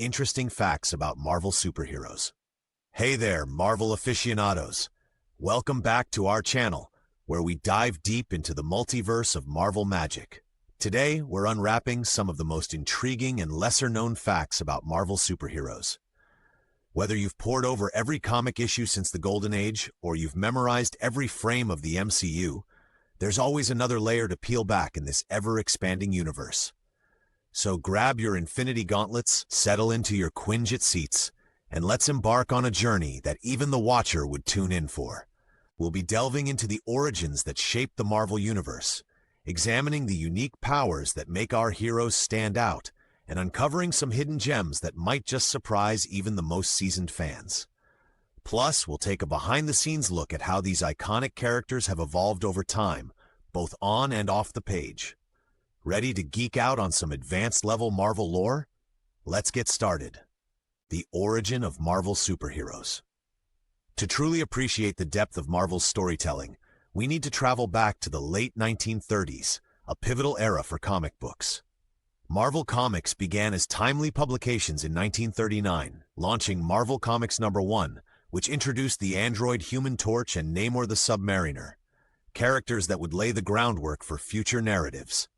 interesting facts about Marvel superheroes. Hey there, Marvel aficionados. Welcome back to our channel, where we dive deep into the multiverse of Marvel magic. Today, we're unwrapping some of the most intriguing and lesser-known facts about Marvel superheroes. Whether you've pored over every comic issue since the Golden Age, or you've memorized every frame of the MCU, there's always another layer to peel back in this ever-expanding universe. So grab your Infinity Gauntlets, settle into your Quinjet seats, and let's embark on a journey that even the Watcher would tune in for. We'll be delving into the origins that shaped the Marvel Universe, examining the unique powers that make our heroes stand out, and uncovering some hidden gems that might just surprise even the most seasoned fans. Plus, we'll take a behind-the-scenes look at how these iconic characters have evolved over time, both on and off the page. Ready to geek out on some advanced-level Marvel lore? Let's get started. The origin of Marvel superheroes. To truly appreciate the depth of Marvel's storytelling, we need to travel back to the late 1930s, a pivotal era for comic books. Marvel Comics began as timely publications in 1939, launching Marvel Comics #1, which introduced the android Human Torch and Namor the Submariner, characters that would lay the groundwork for future narratives.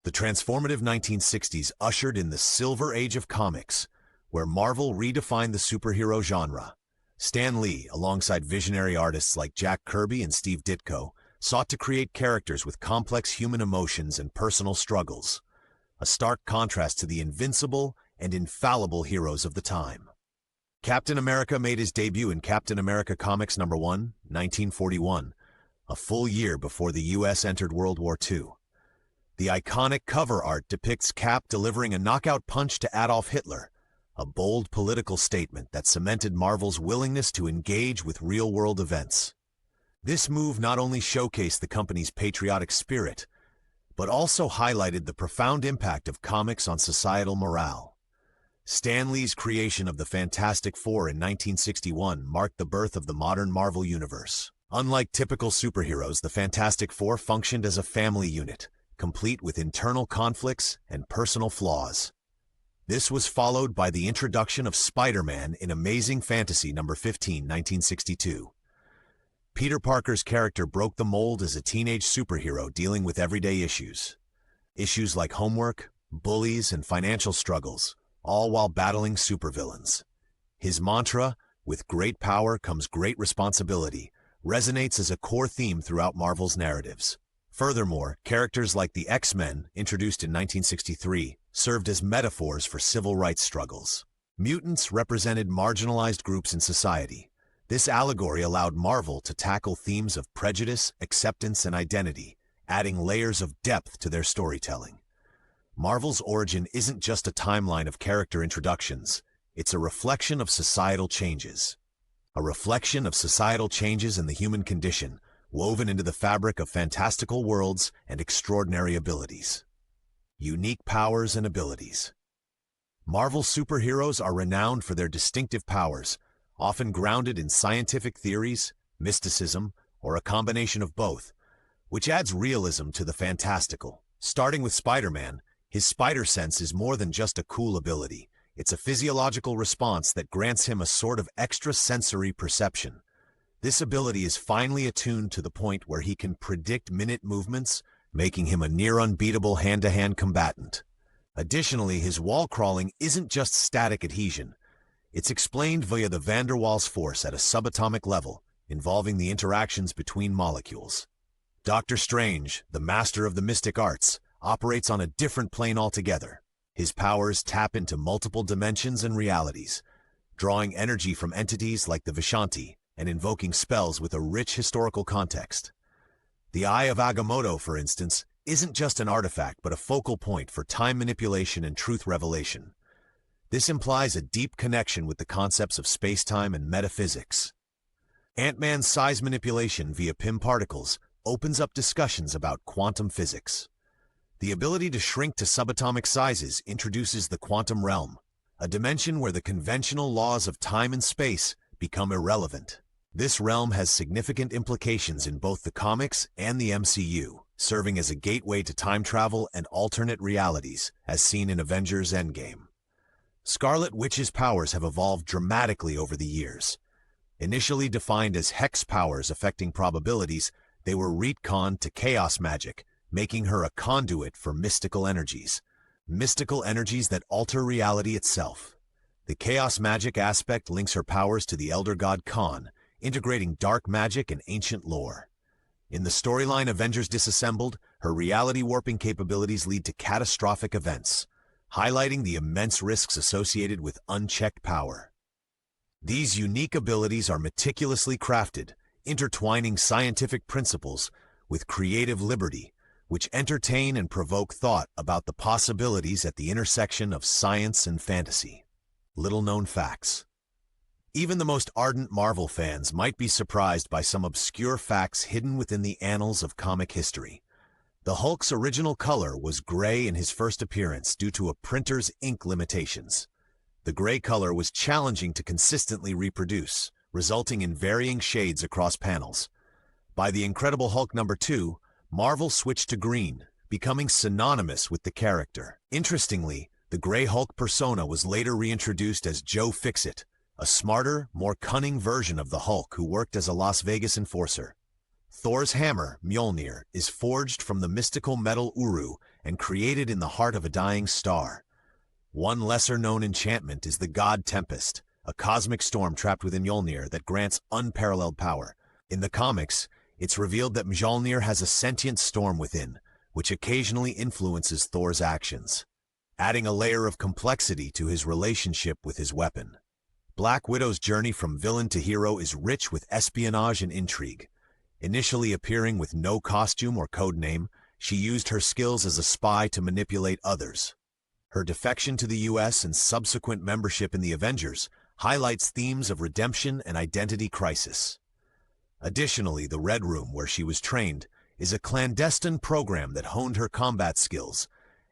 The transformative 1960s ushered in the Silver Age of comics, where Marvel redefined the superhero genre. Stan Lee, alongside visionary artists like Jack Kirby and Steve Ditko, sought to create characters with complex human emotions and personal struggles, a stark contrast to the invincible and infallible heroes of the time. Captain America made his debut in Captain America Comics #1, 1941, a full year before the U.S. entered World War II. The iconic cover art depicts Cap delivering a knockout punch to Adolf Hitler, a bold political statement that cemented Marvel's willingness to engage with real-world events. This move not only showcased the company's patriotic spirit, but also highlighted the profound impact of comics on societal morale. Stan Lee's creation of the Fantastic Four in 1961 marked the birth of the modern Marvel Universe. Unlike typical superheroes, the Fantastic Four functioned as a family unit, complete with internal conflicts and personal flaws. This was followed by the introduction of Spider-Man in Amazing Fantasy #15, 1962. Peter Parker's character broke the mold as a teenage superhero dealing with everyday issues. Issues like homework, bullies, and financial struggles, all while battling supervillains. His mantra, "With great power comes great responsibility," resonates as a core theme throughout Marvel's narratives. Furthermore, characters like the X-Men, introduced in 1963, served as metaphors for civil rights struggles. Mutants represented marginalized groups in society. This allegory allowed Marvel to tackle themes of prejudice, acceptance, and identity, adding layers of depth to their storytelling. Marvel's origin isn't just a timeline of character introductions, it's a reflection of societal changes. A reflection of societal changes in the human condition, woven into the fabric of fantastical worlds and extraordinary abilities. Unique powers and abilities. Marvel superheroes are renowned for their distinctive powers, often grounded in scientific theories, mysticism, or a combination of both, which adds realism to the fantastical. Starting with Spider-Man, his spider sense is more than just a cool ability. It's a physiological response that grants him a sort of extrasensory perception. This ability is finely attuned to the point where he can predict minute movements, making him a near-unbeatable hand-to-hand combatant. Additionally, his wall crawling isn't just static adhesion. It's explained via the van der Waals force at a subatomic level, involving the interactions between molecules. Doctor Strange, the master of the mystic arts, operates on a different plane altogether. His powers tap into multiple dimensions and realities, drawing energy from entities like the Vishanti, and invoking spells with a rich historical context. The Eye of Agamotto, for instance, isn't just an artifact but a focal point for time manipulation and truth revelation. This implies a deep connection with the concepts of space-time and metaphysics. Ant-Man's size manipulation via Pym particles opens up discussions about quantum physics. The ability to shrink to subatomic sizes introduces the quantum realm, a dimension where the conventional laws of time and space become irrelevant. This realm has significant implications in both the comics and the MCU, serving as a gateway to time travel and alternate realities, as seen in Avengers Endgame. Scarlet Witch's powers have evolved dramatically over the years. Initially defined as hex powers affecting probabilities, they were retconned to chaos magic, making her a conduit for mystical energies. Mystical energies that alter reality itself. The chaos magic aspect links her powers to the elder god Khan, integrating dark magic and ancient lore. In the storyline Avengers Disassembled, her reality-warping capabilities lead to catastrophic events, highlighting the immense risks associated with unchecked power. These unique abilities are meticulously crafted, intertwining scientific principles with creative liberty, which entertain and provoke thought about the possibilities at the intersection of science and fantasy. Little-known facts. Even the most ardent Marvel fans might be surprised by some obscure facts hidden within the annals of comic history. The Hulk's original color was gray in his first appearance due to a printer's ink limitations. The gray color was challenging to consistently reproduce, resulting in varying shades across panels. By The Incredible Hulk #2, Marvel switched to green, becoming synonymous with the character. Interestingly, the Grey Hulk persona was later reintroduced as Joe Fixit, a smarter, more cunning version of the Hulk who worked as a Las Vegas enforcer. Thor's hammer, Mjolnir, is forged from the mystical metal Uru and created in the heart of a dying star. One lesser-known enchantment is the God Tempest, a cosmic storm trapped within Mjolnir that grants unparalleled power. In the comics, it's revealed that Mjolnir has a sentient storm within, which occasionally influences Thor's actions, adding a layer of complexity to his relationship with his weapon. Black Widow's journey from villain to hero is rich with espionage and intrigue. Initially appearing with no costume or codename, she used her skills as a spy to manipulate others. Her defection to the U.S. and subsequent membership in the Avengers highlights themes of redemption and identity crisis. Additionally, the Red Room, where she was trained, is a clandestine program that honed her combat skills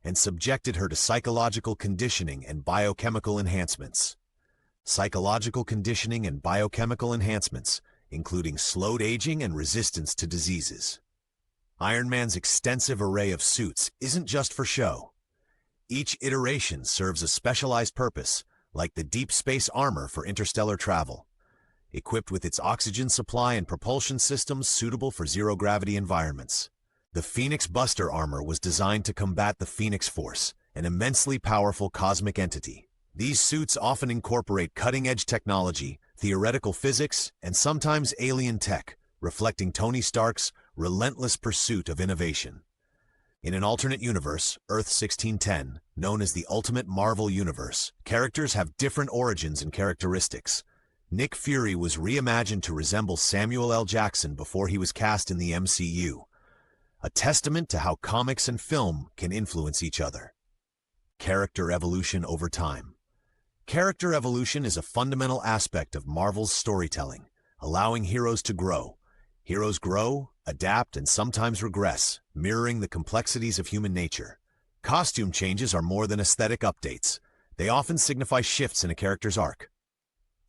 and subjected her to psychological conditioning and biochemical enhancements. Psychological conditioning and biochemical enhancements, including slowed aging and resistance to diseases. Iron Man's extensive array of suits isn't just for show. Each iteration serves a specialized purpose, like the deep space armor for interstellar travel, equipped with its oxygen supply and propulsion systems suitable for zero-gravity environments. The Phoenix Buster armor was designed to combat the Phoenix Force, an immensely powerful cosmic entity. These suits often incorporate cutting-edge technology, theoretical physics, and sometimes alien tech, reflecting Tony Stark's relentless pursuit of innovation. In an alternate universe, Earth 1610, known as the Ultimate Marvel Universe, characters have different origins and characteristics. Nick Fury was reimagined to resemble Samuel L. Jackson before he was cast in the MCU, a testament to how comics and film can influence each other. Character evolution over time. Character evolution is a fundamental aspect of Marvel's storytelling, allowing heroes to grow. Heroes grow, adapt, and sometimes regress, mirroring the complexities of human nature. Costume changes are more than aesthetic updates. They often signify shifts in a character's arc.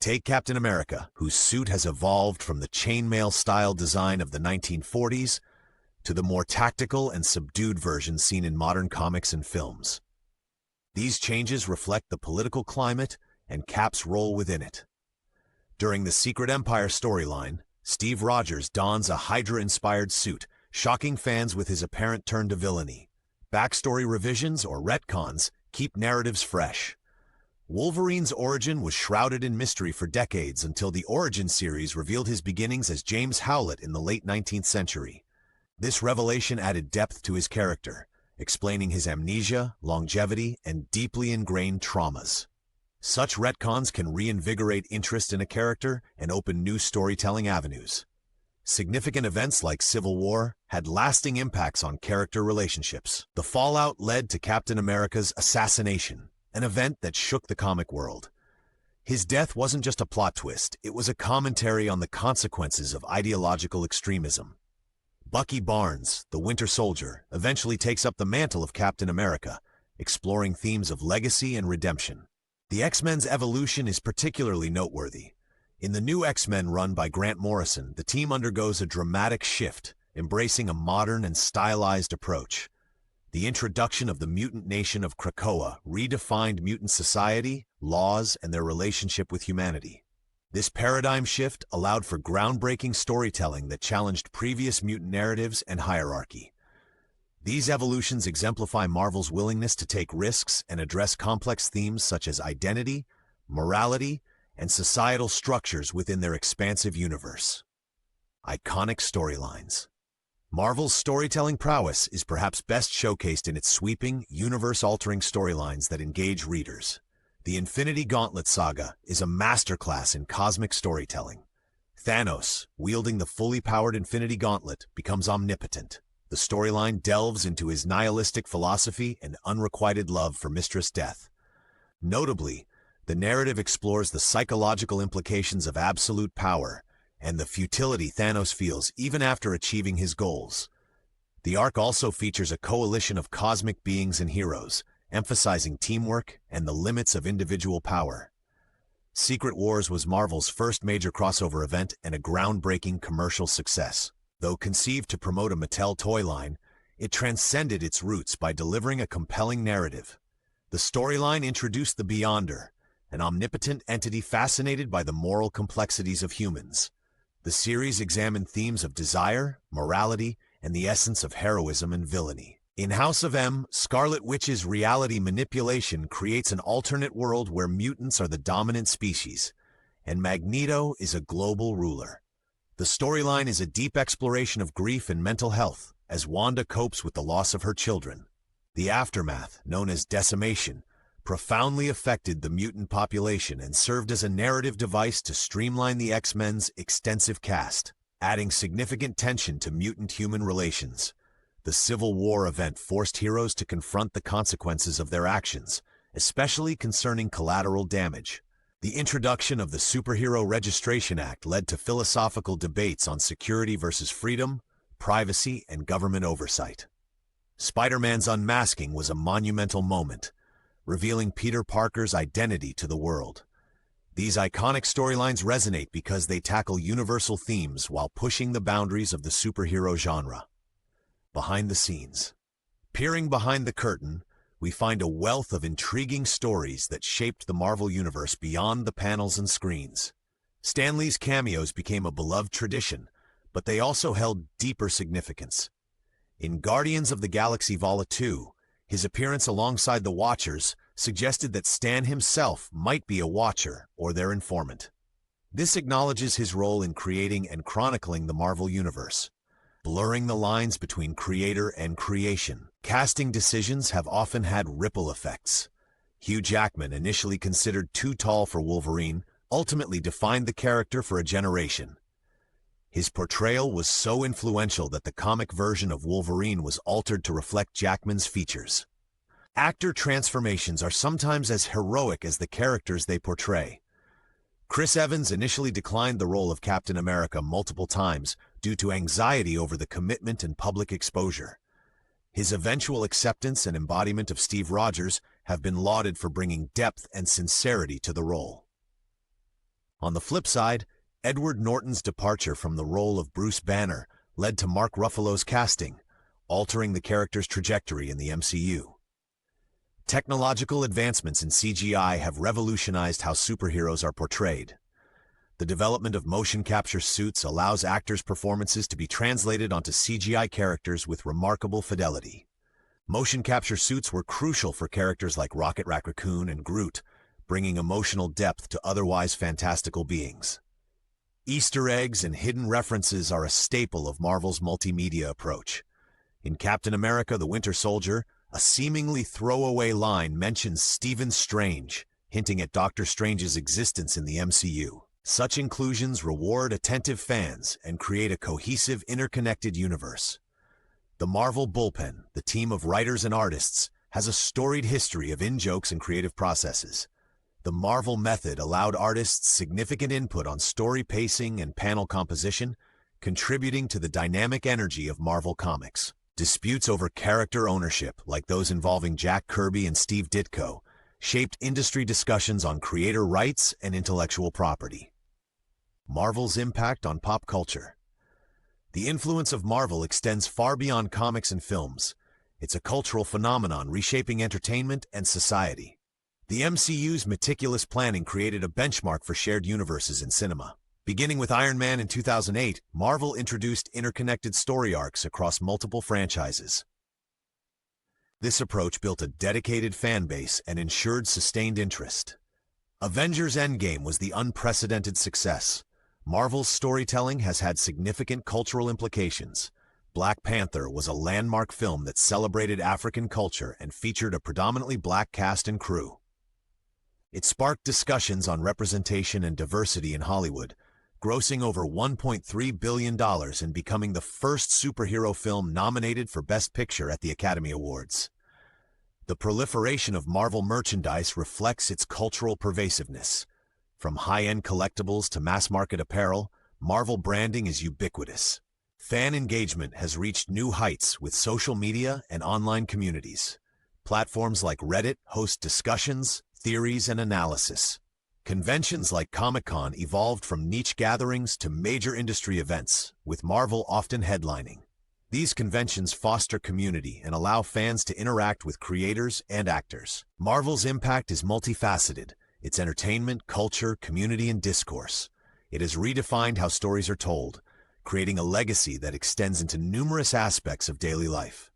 Take Captain America, whose suit has evolved from the chainmail-style design of the 1940s to the more tactical and subdued version seen in modern comics and films. These changes reflect the political climate and Cap's role within it. During the Secret Empire storyline, Steve Rogers dons a Hydra-inspired suit, shocking fans with his apparent turn to villainy. Backstory revisions or retcons keep narratives fresh. Wolverine's origin was shrouded in mystery for decades until the Origin series revealed his beginnings as James Howlett in the late 19th century. This revelation added depth to his character, explaining his amnesia, longevity, and deeply ingrained traumas. Such retcons can reinvigorate interest in a character and open new storytelling avenues. Significant events like Civil War had lasting impacts on character relationships. The fallout led to Captain America's assassination, an event that shook the comic world. His death wasn't just a plot twist, it was a commentary on the consequences of ideological extremism. Bucky Barnes, the Winter Soldier, eventually takes up the mantle of Captain America, exploring themes of legacy and redemption. The X-Men's evolution is particularly noteworthy. In the new X-Men run by Grant Morrison, the team undergoes a dramatic shift, embracing a modern and stylized approach. The introduction of the mutant nation of Krakoa redefined mutant society, laws, and their relationship with humanity. This paradigm shift allowed for groundbreaking storytelling that challenged previous mutant narratives and hierarchy. These evolutions exemplify Marvel's willingness to take risks and address complex themes such as identity, morality, and societal structures within their expansive universe. Iconic storylines. Marvel's storytelling prowess is perhaps best showcased in its sweeping, universe-altering storylines that engage readers. The Infinity Gauntlet saga is a masterclass in cosmic storytelling. Thanos, wielding the fully powered Infinity Gauntlet, becomes omnipotent. The storyline delves into his nihilistic philosophy and unrequited love for Mistress Death. Notably, the narrative explores the psychological implications of absolute power and the futility Thanos feels even after achieving his goals. The arc also features a coalition of cosmic beings and heroes, emphasizing teamwork and the limits of individual power. Secret Wars was Marvel's first major crossover event and a groundbreaking commercial success. Though conceived to promote a Mattel toy line, it transcended its roots by delivering a compelling narrative. The storyline introduced the Beyonder, an omnipotent entity fascinated by the moral complexities of humans. The series examined themes of desire, morality, and the essence of heroism and villainy. In House of M, Scarlet Witch's reality manipulation creates an alternate world where mutants are the dominant species, and Magneto is a global ruler. The storyline is a deep exploration of grief and mental health, as Wanda copes with the loss of her children. The aftermath, known as decimation, profoundly affected the mutant population and served as a narrative device to streamline the X-Men's extensive cast, adding significant tension to mutant-human relations. The Civil War event forced heroes to confront the consequences of their actions, especially concerning collateral damage. The introduction of the Superhero Registration Act led to philosophical debates on security versus freedom, privacy, and government oversight. Spider-Man's unmasking was a monumental moment, revealing Peter Parker's identity to the world. These iconic storylines resonate because they tackle universal themes while pushing the boundaries of the superhero genre. Behind the scenes. Peering behind the curtain, we find a wealth of intriguing stories that shaped the Marvel Universe beyond the panels and screens. Stan Lee's cameos became a beloved tradition, but they also held deeper significance. In Guardians of the Galaxy Vol. 2, his appearance alongside the Watchers suggested that Stan himself might be a Watcher or their informant. This acknowledges his role in creating and chronicling the Marvel Universe, blurring the lines between creator and creation. Casting decisions have often had ripple effects. Hugh Jackman, initially considered too tall for Wolverine, ultimately defined the character for a generation. His portrayal was so influential that the comic version of Wolverine was altered to reflect Jackman's features. Actor transformations are sometimes as heroic as the characters they portray. Chris Evans initially declined the role of Captain America multiple times due to anxiety over the commitment and public exposure. His eventual acceptance and embodiment of Steve Rogers have been lauded for bringing depth and sincerity to the role. On the flip side, Edward Norton's departure from the role of Bruce Banner led to Mark Ruffalo's casting, altering the character's trajectory in the MCU. Technological advancements in CGI have revolutionized how superheroes are portrayed. The development of motion capture suits allows actors' performances to be translated onto CGI characters with remarkable fidelity. Motion capture suits were crucial for characters like Rocket Raccoon and Groot, bringing emotional depth to otherwise fantastical beings. Easter eggs and hidden references are a staple of Marvel's multimedia approach. In Captain America: The Winter Soldier, a seemingly throwaway line mentions Stephen Strange, hinting at Doctor Strange's existence in the MCU. Such inclusions reward attentive fans and create a cohesive, interconnected universe. The Marvel Bullpen, the team of writers and artists, has a storied history of in-jokes and creative processes. The Marvel Method allowed artists significant input on story pacing and panel composition, contributing to the dynamic energy of Marvel Comics. Disputes over character ownership, like those involving Jack Kirby and Steve Ditko, shaped industry discussions on creator rights and intellectual property. Marvel's impact on pop culture. The influence of Marvel extends far beyond comics and films. It's a cultural phenomenon reshaping entertainment and society. The MCU's meticulous planning created a benchmark for shared universes in cinema. Beginning with Iron Man in 2008, Marvel introduced interconnected story arcs across multiple franchises. This approach built a dedicated fan base and ensured sustained interest. Avengers Endgame was the unprecedented success. Marvel's storytelling has had significant cultural implications. Black Panther was a landmark film that celebrated African culture and featured a predominantly black cast and crew. It sparked discussions on representation and diversity in Hollywood, grossing over $1.3 billion and becoming the first superhero film nominated for Best Picture at the Academy Awards. The proliferation of Marvel merchandise reflects its cultural pervasiveness. From high-end collectibles to mass-market apparel, Marvel branding is ubiquitous. Fan engagement has reached new heights with social media and online communities. Platforms like Reddit host discussions, theories, and analysis. Conventions like Comic-Con evolved from niche gatherings to major industry events, with Marvel often headlining. These conventions foster community and allow fans to interact with creators and actors. Marvel's impact is multifaceted. It's entertainment, culture, community, and discourse. It has redefined how stories are told, creating a legacy that extends into numerous aspects of daily life.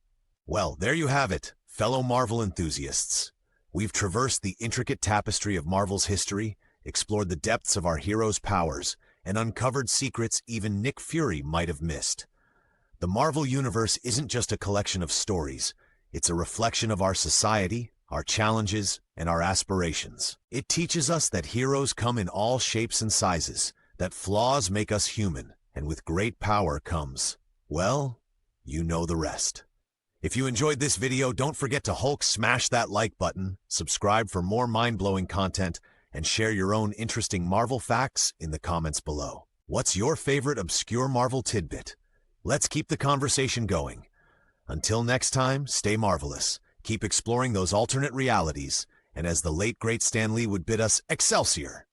Well, there you have it, fellow Marvel enthusiasts. We've traversed the intricate tapestry of Marvel's history, explored the depths of our heroes' powers, and uncovered secrets even Nick Fury might have missed. The Marvel Universe isn't just a collection of stories. It's a reflection of our society, our challenges, and our aspirations. It teaches us that heroes come in all shapes and sizes, that flaws make us human, and with great power comes, well, you know the rest. If you enjoyed this video, don't forget to Hulk smash that like button, subscribe for more mind-blowing content, and share your own interesting Marvel facts in the comments below. What's your favorite obscure Marvel tidbit? Let's keep the conversation going. Until next time, stay marvelous, keep exploring those alternate realities, and as the late great Stan Lee would bid us, Excelsior!